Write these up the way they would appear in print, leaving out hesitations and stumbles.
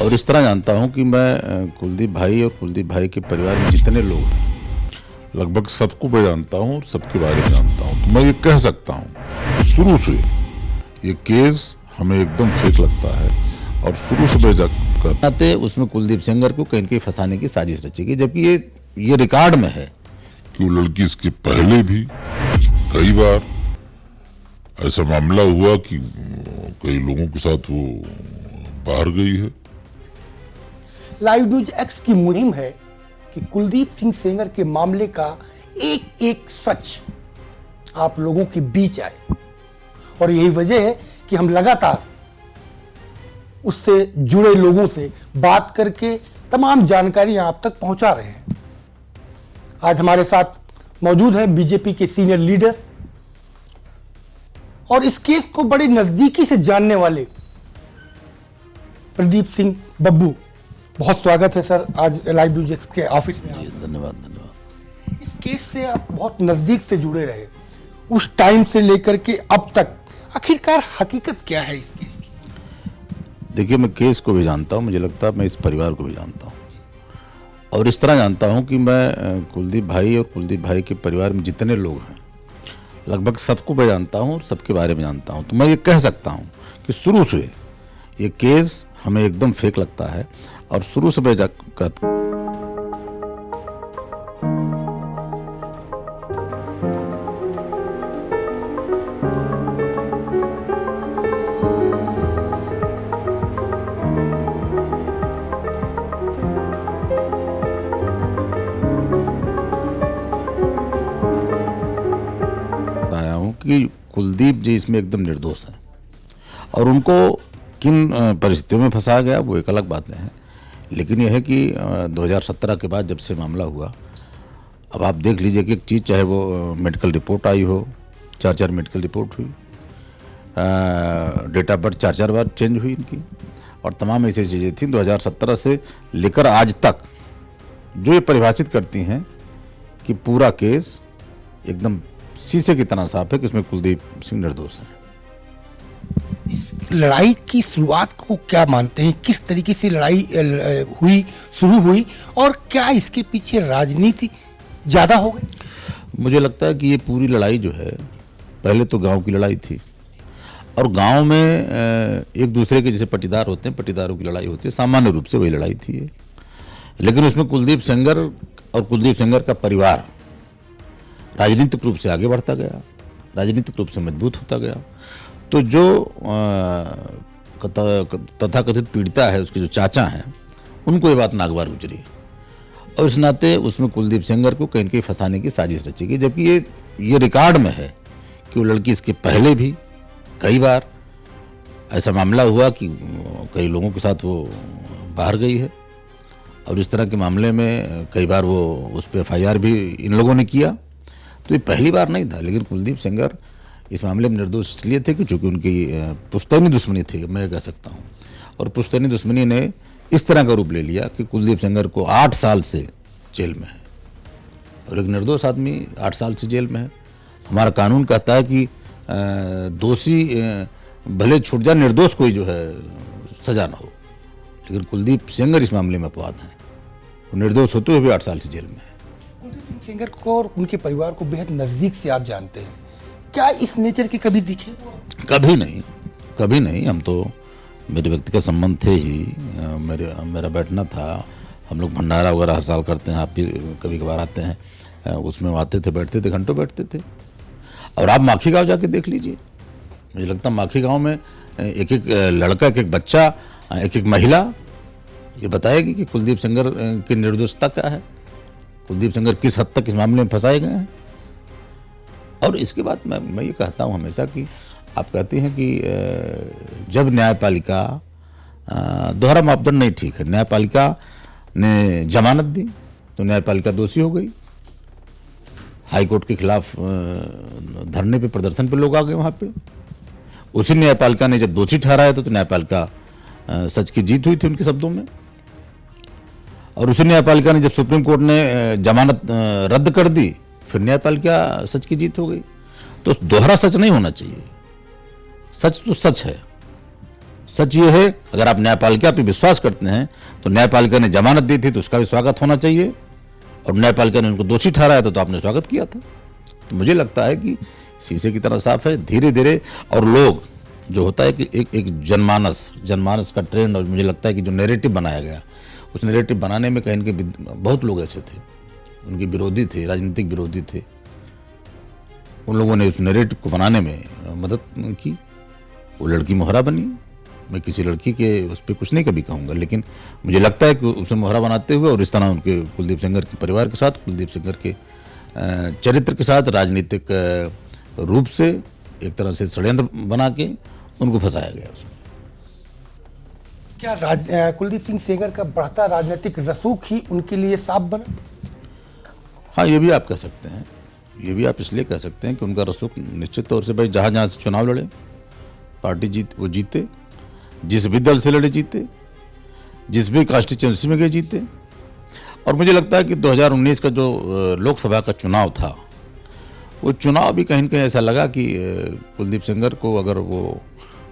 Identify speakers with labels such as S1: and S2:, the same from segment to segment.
S1: और इस तरह जानता हूं कि मैं कुलदीप भाई और कुलदीप भाई के परिवार में जितने लोग हैं लगभग सबको मैं जानता हूं और सबके बारे में जानता हूं। तो मैं ये कह सकता हूं शुरू से ये केस हमें एकदम फेक लगता है और शुरू से बेजक उसमें कुलदीप सेंगर को कहीं कहीं फंसाने की साजिश रची गई, जबकि ये रिकॉर्ड में है
S2: कि वो लड़की इसके पहले भी कई बार ऐसा मामला हुआ कि कई लोगों के साथ वो बाहर गई है।
S3: लाइव न्यूज एक्स की मुहिम है कि कुलदीप सिंह सेंगर के मामले का एक एक सच आप लोगों के बीच आए, और यही वजह है कि हम लगातार उससे जुड़े लोगों से बात करके तमाम जानकारियां आप तक पहुंचा रहे हैं। आज हमारे साथ मौजूद है बीजेपी के सीनियर लीडर और इस केस को बड़े नजदीकी से जानने वाले प्रदीप सिंह बब्बू। बहुत स्वागत है सर आज लाइव न्यूज एक्स के ऑफिस में।
S1: धन्यवाद।
S3: इस केस से आप बहुत नजदीक से जुड़े रहे, उस टाइम से लेकर के अब तक आखिरकार हकीकत क्या है इस केस की?
S1: देखिए, मैं केस को भी जानता हूं, मुझे लगता है मैं इस परिवार को भी जानता हूं और इस तरह जानता हूं कि मैं कुलदीप भाई और कुलदीप भाई के परिवार में जितने लोग हैं लगभग सबको मैं जानता हूं और सबके बारे में जानता हूं। तो मैं ये कह सकता हूं कि शुरू से ये केस हमें एकदम फेक लगता है और शुरू से बेजक आया हूं कि कुलदीप जी इसमें एकदम निर्दोष हैं और उनको किन परिस्थितियों में फंसाया गया वो एक अलग बात है, लेकिन यह है कि 2017 के बाद जब से मामला हुआ, अब आप देख लीजिए कि एक चीज़ चाहे वो मेडिकल रिपोर्ट आई हो, 4 मेडिकल रिपोर्ट हुई, डेट ऑफ बर्थ 4 बार चेंज हुई इनकी, और तमाम ऐसी चीज़ें थी 2017 से लेकर आज तक जो ये परिभाषित करती हैं कि पूरा केस एकदम शीशे की तरह साफ है कि इसमें कुलदीप सिंह निर्दोष है।
S3: लड़ाई की शुरुआत को क्या मानते हैं, किस तरीके से लड़ाई शुरू हुई और क्या इसके पीछे राजनीति ज्यादा हो गई?
S1: मुझे लगता है कि ये पूरी लड़ाई जो है पहले तो गांव की लड़ाई थी और गांव में एक दूसरे के जैसे पटीदार होते हैं, पटीदारों की लड़ाई होती है, सामान्य रूप से वही लड़ाई थी ये। लेकिन उसमें कुलदीप सेंगर और कुलदीप सेंगर का परिवार राजनीतिक रूप से आगे बढ़ता गया, राजनीतिक रूप से मजबूत होता गया। तो जो तथाकथित पीड़िता है, उसके जो चाचा हैं, उनको ये बात नागवार गुजरी और इस नाते उसमें कुलदीप सेंगर को कहीं कहीं फंसाने की साजिश रची गई, जबकि ये रिकॉर्ड में है कि वो लड़की इसके पहले भी कई बार ऐसा मामला हुआ कि कई लोगों के साथ वो बाहर गई है और इस तरह के मामले में कई बार वो उस पर FIR भी इन लोगों ने किया। तो ये पहली बार नहीं था, लेकिन कुलदीप सेंगर इस मामले में निर्दोष इसलिए थे कि चूँकि उनकी पुश्तैनी दुश्मनी थी, मैं कह सकता हूँ, और पुश्तैनी दुश्मनी ने इस तरह का रूप ले लिया कि कुलदीप सेंगर को 8 साल से जेल में है और एक निर्दोष आदमी 8 साल से जेल में है। हमारा कानून कहता है कि दोषी भले छूट जाए, निर्दोष कोई जो है सजा ना हो, लेकिन कुलदीप सेंगर इस मामले में अपवाद हैं, वो निर्दोष होते हुए भी 8 साल से जेल में है।
S3: कुलदीप सिंह सेंगर को और उनके परिवार को बेहद नजदीक से आप जानते हैं, क्या इस नेचर के कभी दिखे? कभी
S1: नहीं। हम तो मेरे व्यक्तिगत संबंध थे ही, मेरा बैठना था, हम लोग भंडारा वगैरह हर साल करते हैं, आप भी कभी कभार आते हैं, उसमें आते थे, बैठते थे, घंटों बैठते थे। और आप माखी गांव जाके देख लीजिए, मुझे लगता है माखी गांव में एक एक लड़का, एक एक बच्चा, एक एक महिला ये बताएगी कि कुलदीप सेंगर की निर्दोषता क्या है, कुलदीप सेंगर किस हद तक इस मामले में फंसाए गए हैं। और इसके बाद मैं ये कहता हूँ हमेशा कि आप कहते हैं कि जब न्यायपालिका दोहरा मापदंड नहीं ठीक है, न्यायपालिका ने जमानत दी तो न्यायपालिका दोषी हो गई। हाईकोर्ट के खिलाफ धरने पे, प्रदर्शन पे लोग आ गए वहाँ पे, उसी न्यायपालिका ने जब दोषी ठहराया तो न्यायपालिका सच की जीत हुई थी उनके शब्दों में, और उसी न्यायपालिका ने जब सुप्रीम कोर्ट ने जमानत रद्द कर दी फिर न्यायपालिका सच की जीत हो गई। तो दोहरा सच नहीं होना चाहिए, सच तो सच है, सच ये है, अगर आप न्यायपालिका पे विश्वास करते हैं तो न्यायपालिका ने जमानत दी थी तो उसका भी स्वागत होना चाहिए, और न्यायपालिका ने उनको दोषी ठहराया था तो आपने स्वागत किया था। तो मुझे लगता है कि शीशे की तरह साफ है। धीरे धीरे, और लोग जो होता है कि एक जनमानस का ट्रेंड, और मुझे लगता है कि जो नैरेटिव बनाया गया, उस नैरेटिव बनाने में कहीं न कहीं बहुत लोग ऐसे थे, उनके विरोधी थे, राजनीतिक विरोधी थे, उन लोगों ने उस नैरेटिव को बनाने में मदद की। वो लड़की मोहरा बनी। मैं किसी लड़की के उस पर कुछ नहीं कभी कहूँगा, लेकिन मुझे लगता है कि उसे मोहरा बनाते हुए और इस तरह उनके कुलदीप सेंगर के परिवार के साथ, कुलदीप सेंगर के चरित्र के साथ राजनीतिक रूप से एक तरह से षड्यंत्र बना के उनको फंसाया गया उसमें।
S3: क्या कुलदीप सिंह सेंगर का बढ़ता राजनीतिक रसूख ही उनके लिए साफ बना?
S1: हाँ, ये भी आप कह सकते हैं। ये भी आप इसलिए कह सकते हैं कि उनका रसूख निश्चित तौर से, भाई जहाँ से चुनाव लड़े, पार्टी वो जीते, जिस भी दल से लड़े जीते, जिस भी कॉन्स्टिट्यूंसी में गए जीते। और मुझे लगता है कि 2019 का जो लोकसभा का चुनाव था, वो चुनाव भी कहीं न कहीं ऐसा लगा कि कुलदीप सेंगर को अगर वो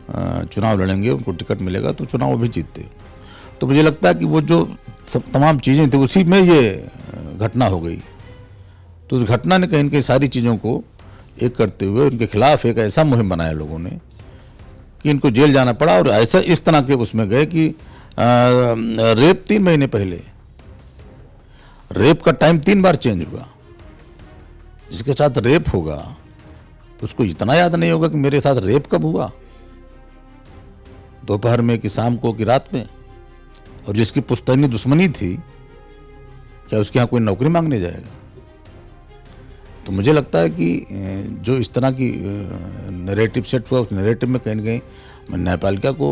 S1: चुनाव लड़ेंगे, उनको टिकट मिलेगा तो चुनाव वो भी जीतते। तो मुझे लगता है कि वो जो सब तमाम चीज़ें थी, उसी में ये घटना हो गई। तो उस घटना ने कहीं न कहीं सारी चीज़ों को एक करते हुए उनके खिलाफ एक ऐसा मुहिम बनाया लोगों ने कि इनको जेल जाना पड़ा। और ऐसा इस तरह के उसमें गए कि रेप 3 महीने पहले, रेप का टाइम 3 बार चेंज हुआ। जिसके साथ रेप होगा उसको इतना याद नहीं होगा कि मेरे साथ रेप कब हुआ, दोपहर में कि शाम को कि रात में। और जिसकी पुश्तैनी दुश्मनी थी, क्या उसके यहाँ कोई नौकरी मांगने जाएगा? तो मुझे लगता है कि जो इस तरह की नैरेटिव सेट हुआ, उस नैरेटिव में कहीं न कहीं मैं न्यायपालिका को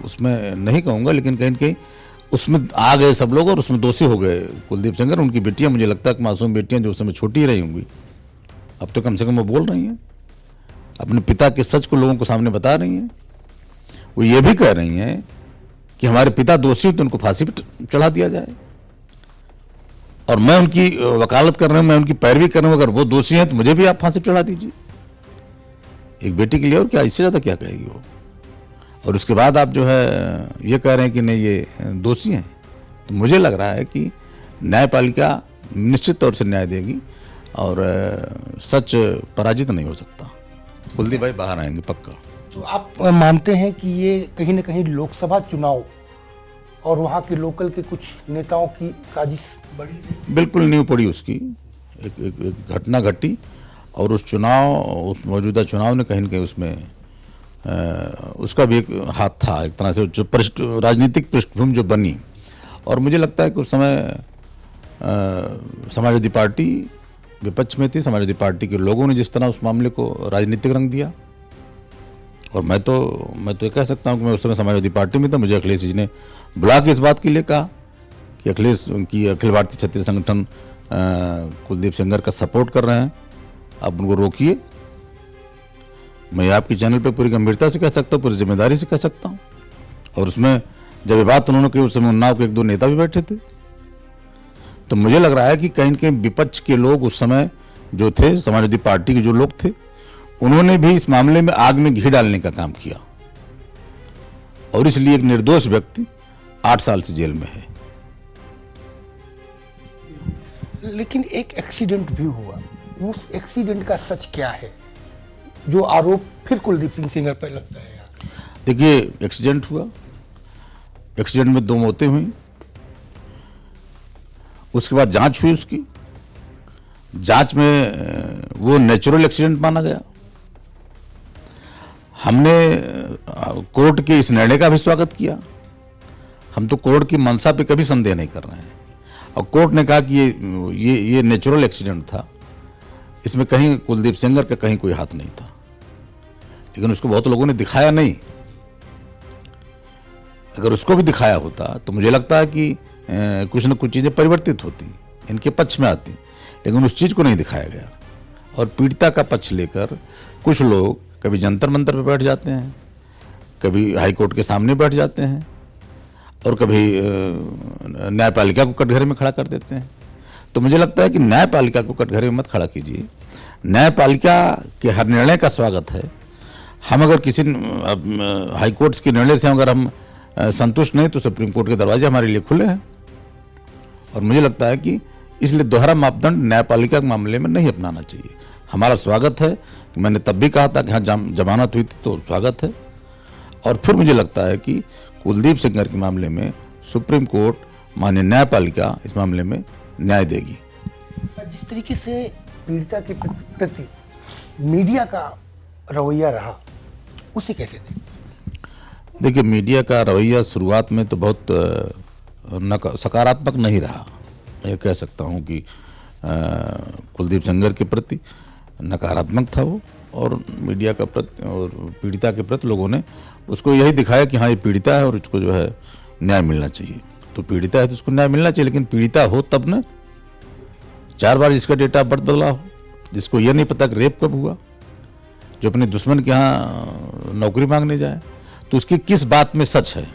S1: उसमें नहीं कहूँगा, लेकिन कहीं न कहीं उसमें आ गए सब लोग और उसमें दोषी हो गए कुलदीप सेंगर। उनकी बेटियां, मुझे लगता है कि मासूम बेटियां जो उस समय छोटी रही होंगी, अब तो कम से कम वो बोल रही हैं, अपने पिता के सच को लोगों को सामने बता रही हैं। वो ये भी कह रही हैं कि हमारे पिता दोषी हो तो उनको फांसी पर चढ़ा दिया जाए, और मैं उनकी वकालत कर रहा हूँ, मैं उनकी पैरवी कर रहा हूँ। अगर वो दोषी हैं तो मुझे भी आप फांसी पर चढ़ा दीजिए। एक बेटी के लिए और क्या, इससे ज़्यादा क्या कहेगी वो? और उसके बाद आप जो है ये कह रहे हैं कि नहीं ये दोषी हैं। तो मुझे लग रहा है कि न्यायपालिका निश्चित तौर से न्याय देगी और सच पराजित नहीं हो सकता। कुलदीप भाई बाहर आएंगे पक्का।
S3: तो आप मानते हैं कि ये कहीं ना कहीं लोकसभा चुनाव और वहाँ के लोकल के कुछ नेताओं की साजिश बड़ी?
S1: बिल्कुल नींव पड़ी उसकी। एक घटना घटी और उस मौजूदा चुनाव ने कहीं न कहीं उसमें उसका भी एक हाथ था, एक तरह से जो राजनीतिक पृष्ठभूमि जो बनी। और मुझे लगता है कि उस समय समाजवादी पार्टी विपक्ष में थी। समाजवादी पार्टी के लोगों ने जिस तरह उस मामले को राजनीतिक रंग दिया, और मैं तो ये कह सकता हूं कि मैं उस समय समाजवादी पार्टी में था। मुझे अखिलेश जी ने बुला के इस बात के लिए कहा कि अखिल भारतीय क्षत्रिय संगठन कुलदीप सेंगर का सपोर्ट कर रहे हैं, आप उनको रोकिए। मैं आपके चैनल पे पूरी गंभीरता से कह सकता हूँ, पूरी जिम्मेदारी से कह सकता हूँ। और उसमें जब ये बात उन्होंने की, उस समय उन्नाव के 1-2 नेता भी बैठे थे। तो मुझे लग रहा है कि कहीं न कहीं विपक्ष के लोग उस समय जो थे, समाजवादी पार्टी के जो लोग थे, उन्होंने भी इस मामले में आग में घी डालने का काम किया, और इसलिए एक निर्दोष व्यक्ति 8 साल से जेल में है।
S3: लेकिन एक एक्सीडेंट भी हुआ, उस एक्सीडेंट का सच क्या है जो आरोप फिर कुलदीप सिंह सेंगर पर लगता है?
S1: देखिए, एक्सीडेंट हुआ, एक्सीडेंट में 2 मौतें हुई। उसके बाद जांच हुई, उसकी जांच में वो नेचुरल एक्सीडेंट माना गया। हमने कोर्ट के इस निर्णय का भी स्वागत किया। हम तो कोर्ट की मंशा पे कभी संदेह नहीं कर रहे हैं, और कोर्ट ने कहा कि ये नेचुरल एक्सीडेंट था, इसमें कहीं कुलदीप सेंगर का कहीं कोई हाथ नहीं था। लेकिन उसको बहुत लोगों ने दिखाया नहीं। अगर उसको भी दिखाया होता तो मुझे लगता है कि कुछ न कुछ चीज़ें परिवर्तित होती, इनके पक्ष में आती, लेकिन उस चीज़ को नहीं दिखाया गया। और पीड़िता का पक्ष लेकर कुछ लोग कभी जंतर मंतर पर बैठ जाते हैं, कभी हाई कोर्ट के सामने बैठ जाते हैं, और कभी न्यायपालिका को कटघरे में खड़ा कर देते हैं। तो मुझे लगता है कि न्यायपालिका को कटघरे में मत खड़ा कीजिए। न्यायपालिका के हर निर्णय का स्वागत है, हम अगर किसी हाई कोर्ट के निर्णय से अगर हम संतुष्ट नहीं तो सुप्रीम कोर्ट के दरवाजे हमारे लिए खुले हैं। और मुझे लगता है कि इसलिए दोहरा मापदंड न्यायपालिका के मामले में नहीं अपनाना चाहिए। हमारा स्वागत है, मैंने तब भी कहा था कि हाँ जमानत हुई थी तो स्वागत है। और फिर मुझे लगता है कि कुलदीप सेंगर के मामले में सुप्रीम कोर्ट माननीय न्यायपालिका इस मामले में न्याय देगी।
S3: जिस तरीके से पीड़िता के प्रति मीडिया का रवैया रहा, उसे कैसे देखें?
S1: देखिए, मीडिया का रवैया शुरुआत में तो बहुत सकारात्मक नहीं रहा। मैं कह सकता हूँ कि कुलदीप सेंगर के प्रति नकारात्मक था वो, और मीडिया का प्रति और पीड़िता के प्रति लोगों ने उसको यही दिखाया कि हाँ ये पीड़िता है और उसको जो है न्याय मिलना चाहिए। तो पीड़िता है तो उसको न्याय मिलना चाहिए, लेकिन पीड़िता हो तब न। 4 बार जिसका डेट ऑफ बर्थ बदला हो, जिसको ये नहीं पता कि रेप कब हुआ, जो अपने दुश्मन के यहाँ नौकरी मांगने जाए, तो उसकी किस बात में सच है?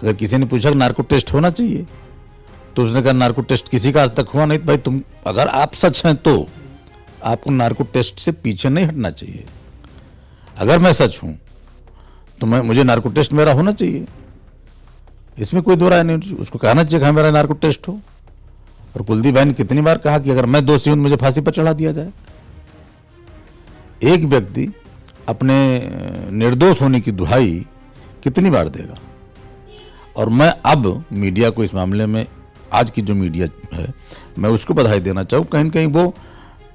S1: अगर किसी ने पूछा कि नार्को टेस्ट होना चाहिए तो उसने कहा नार्को टेस्ट किसी का आज तक हुआ नहीं। तो भाई तुम अगर आप सच हैं तो आपको नार्को टेस्ट से पीछे नहीं हटना चाहिए। अगर मैं सच हूं तो मुझे नार्को टेस्ट मेरा होना चाहिए, इसमें कोई दो राय नहीं। उसको कहना चाहिए कि हाँ मेरा नार्को टेस्ट हो। और कुलदीप भाई ने कितनी बार कहा कि अगर मैं दोषी हूं मुझे फांसी पर चढ़ा दिया जाए। एक व्यक्ति अपने निर्दोष होने की दुहाई कितनी बार देगा? और मैं अब मीडिया को इस मामले में, आज की जो मीडिया है, मैं उसको बधाई देना चाहूँ। कहीं न कहीं वो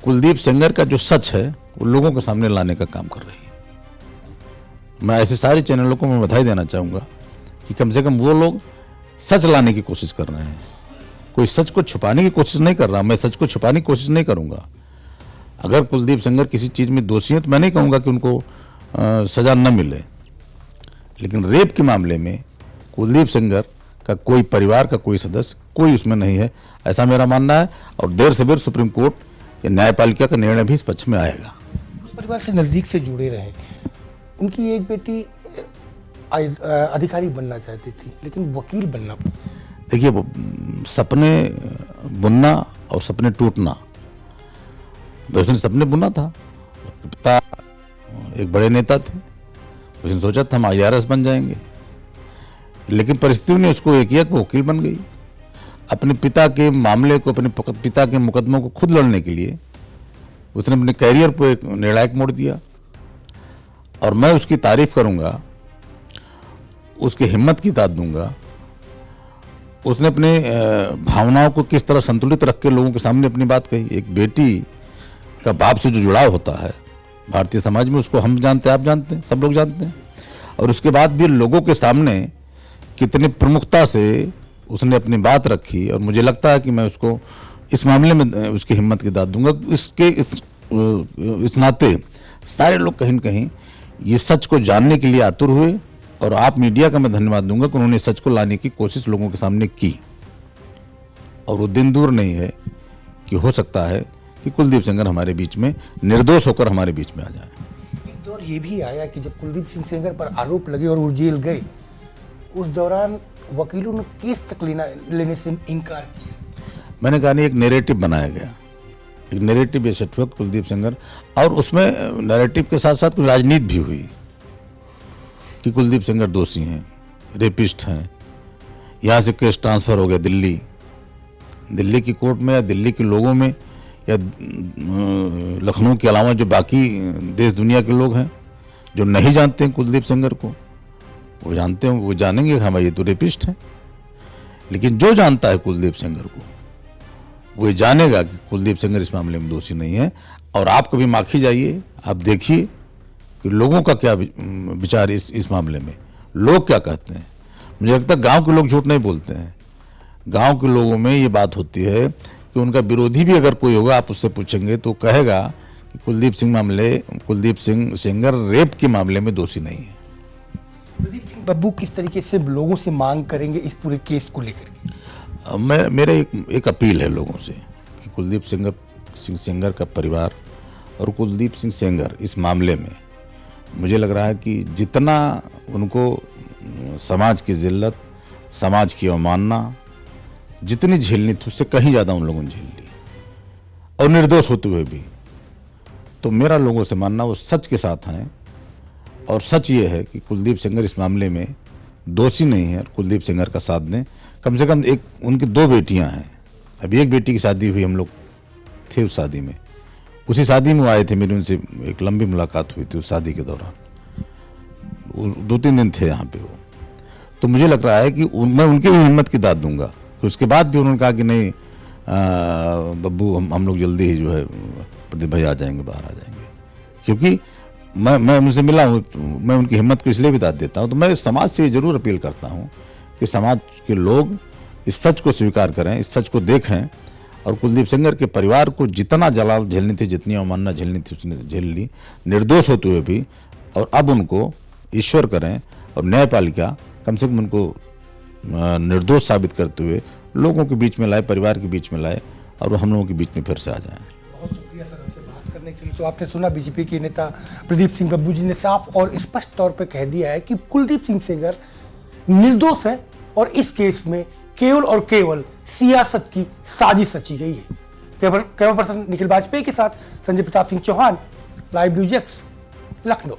S1: कुलदीप सेंगर का जो सच है वो लोगों के सामने लाने का काम कर रही है। मैं ऐसे सारे चैनलों को मैं बधाई देना चाहूँगा कि कम से कम वो लोग सच लाने की कोशिश कर रहे हैं। कोई सच को छुपाने की कोशिश नहीं कर रहा। मैं सच को छुपाने की कोशिश नहीं करूँगा। अगर कुलदीप सेंगर किसी चीज़ में दोषी हैं तो मैं नहीं कहूँगा कि उनको सज़ा न मिले, लेकिन रेप के मामले में कुलदीप सेंगर का कोई परिवार का कोई सदस्य कोई उसमें नहीं है, ऐसा मेरा मानना है। और देर से देर सुप्रीम कोर्ट या न्यायपालिका का निर्णय भी इस पक्ष में आएगा।
S3: उस परिवार से नज़दीक से जुड़े रहे। उनकी एक बेटी अधिकारी बनना चाहती थी, लेकिन वकील बनना।
S1: देखिए, सपने बुनना और सपने टूटना, उसने सपने बुना था। पिता एक बड़े नेता थे, उसने सोचा था हम IRS बन जाएंगे, लेकिन परिस्थितियों ने उसको एक कि वो वकील बन गई। अपने पिता के मामले को, अपने पिता के मुकदमों को खुद लड़ने के लिए उसने अपने कैरियर को एक निर्णायक मोड़ दिया। और मैं उसकी तारीफ करूंगा, उसकी हिम्मत की दाद दूंगा। उसने अपने भावनाओं को किस तरह संतुलित रख के लोगों के सामने अपनी बात कही। एक बेटी का बाप से जो जुड़ाव होता है भारतीय समाज में, उसको हम जानते हैं, आप जानते हैं, सब लोग जानते हैं। और उसके बाद भी लोगों के सामने कितनी प्रमुखता से उसने अपनी बात रखी। और मुझे लगता है कि मैं उसको इस मामले में उसकी हिम्मत की दाद दूंगा। इस नाते सारे लोग कहीं न कहीं ये सच को जानने के लिए आतुर हुए। और आप मीडिया का मैं धन्यवाद दूंगा कि उन्होंने सच को लाने की कोशिश लोगों के सामने की। और वो दिन दूर नहीं है कि हो सकता है कि कुलदीप सेंगर हमारे बीच में निर्दोष होकर हमारे बीच में आ जाए।
S3: एक दौर ये भी आया कि जब कुलदीप सिंह सेंगर पर आरोप लगे और वो जेल गए, उस दौरान वकीलों ने केस तक लेने से इनकार किया।
S1: मैंने कहा नहीं, एक नैरेटिव बनाया गया, एक नैरेटिव ये सेट हुआ कुलदीप सेंगर, और उसमें नैरेटिव के साथ साथ कुछ राजनीति भी हुई कि कुलदीप सेंगर दोषी हैं, रेपिस्ट हैं। यहाँ से केस ट्रांसफ़र हो गया दिल्ली की कोर्ट में, या दिल्ली के लोगों में, या लखनऊ के अलावा जो बाकी देश दुनिया के लोग हैं जो नहीं जानते हैं कुलदीप सेंगर को, वो जानते हैं, वो जानेंगे कि हाँ ये तो रेपिस्ट हैं। लेकिन जो जानता है कुलदीप सेंगर को, वो ये जानेगा कि कुलदीप सेंगर इस मामले में दोषी नहीं है। और आप कभी माखी जाइए, आप देखिए कि लोगों का क्या विचार इस मामले में, लोग क्या कहते हैं। मुझे लगता है गांव के लोग झूठ नहीं बोलते हैं। गांव के लोगों में ये बात होती है कि उनका विरोधी भी अगर कोई होगा, आप उससे पूछेंगे तो कहेगा कि कुलदीप सिंह सेंगर रेप के मामले में दोषी नहीं है।
S3: कुलदीप सिंह बब्बू किस तरीके से लोगों से मांग करेंगे इस पूरे केस को लेकर के?
S1: मेरा एक अपील है लोगों से कि कुलदीप सिंह सेंगर का परिवार और कुलदीप सिंह सेंगर इस मामले में, मुझे लग रहा है कि जितना उनको समाज की जिल्लत, समाज की अवमानना जितनी झेलनी थी, उससे कहीं ज़्यादा उन लोगों ने झेल ली। और निर्दोष होते हुए भी तो मेरा लोगों से मानना वो सच के साथ हैं। और सच ये है कि कुलदीप सेंगर इस मामले में दोषी नहीं है। कुलदीप सेंगर का साथ दें। कम से कम एक उनकी 2 बेटियां हैं। अभी एक बेटी की शादी हुई, हम लोग थे उस शादी में, उसी शादी में वो आए थे। मेरी उनसे एक लंबी मुलाकात हुई थी उस शादी के दौरान। 2-3 दिन थे यहाँ पे वो। तो मुझे लग रहा है कि मैं उनकी भी हिम्मत की दाद दूंगा कि उसके बाद भी उन्होंने कहा कि नहीं बब्बू, हम लोग जल्दी ही जो है प्रदीप भाई आ जाएंगे, बाहर आ जाएंगे। क्योंकि मैं उनसे मिला हूँ, मैं उनकी हिम्मत को इसलिए भी दाद देता हूँ। तो मैं समाज से जरूर अपील करता हूँ कि समाज के लोग इस सच को स्वीकार करें, इस सच को देखें। और कुलदीप सेंगर के परिवार को जितना जलाल झेलनी थी, जितनी अवमानना झेलनी थी, उसने झेल ली, निर्दोष होते हुए भी। और अब उनको ईश्वर करें और न्यायपालिका कम से कम उनको निर्दोष साबित करते हुए लोगों के बीच में लाए, परिवार के बीच में लाए, और हम लोगों के बीच में फिर से आ जाएं।
S3: बहुत शुक्रिया सर हमसे बात करने के लिए। तो आपने सुना, बीजेपी के नेता प्रदीप सिंह बब्बू जी ने साफ और स्पष्ट तौर पर कह दिया है कि कुलदीप सिंह सेंगर निर्दोष है और इस केस में केवल और केवल सियासत की साजिश रची गई है। कैमरा पर्सन निखिल वाजपेयी के साथ Sanjay Pratap Singh Chauhan, live NewsX, Lucknow.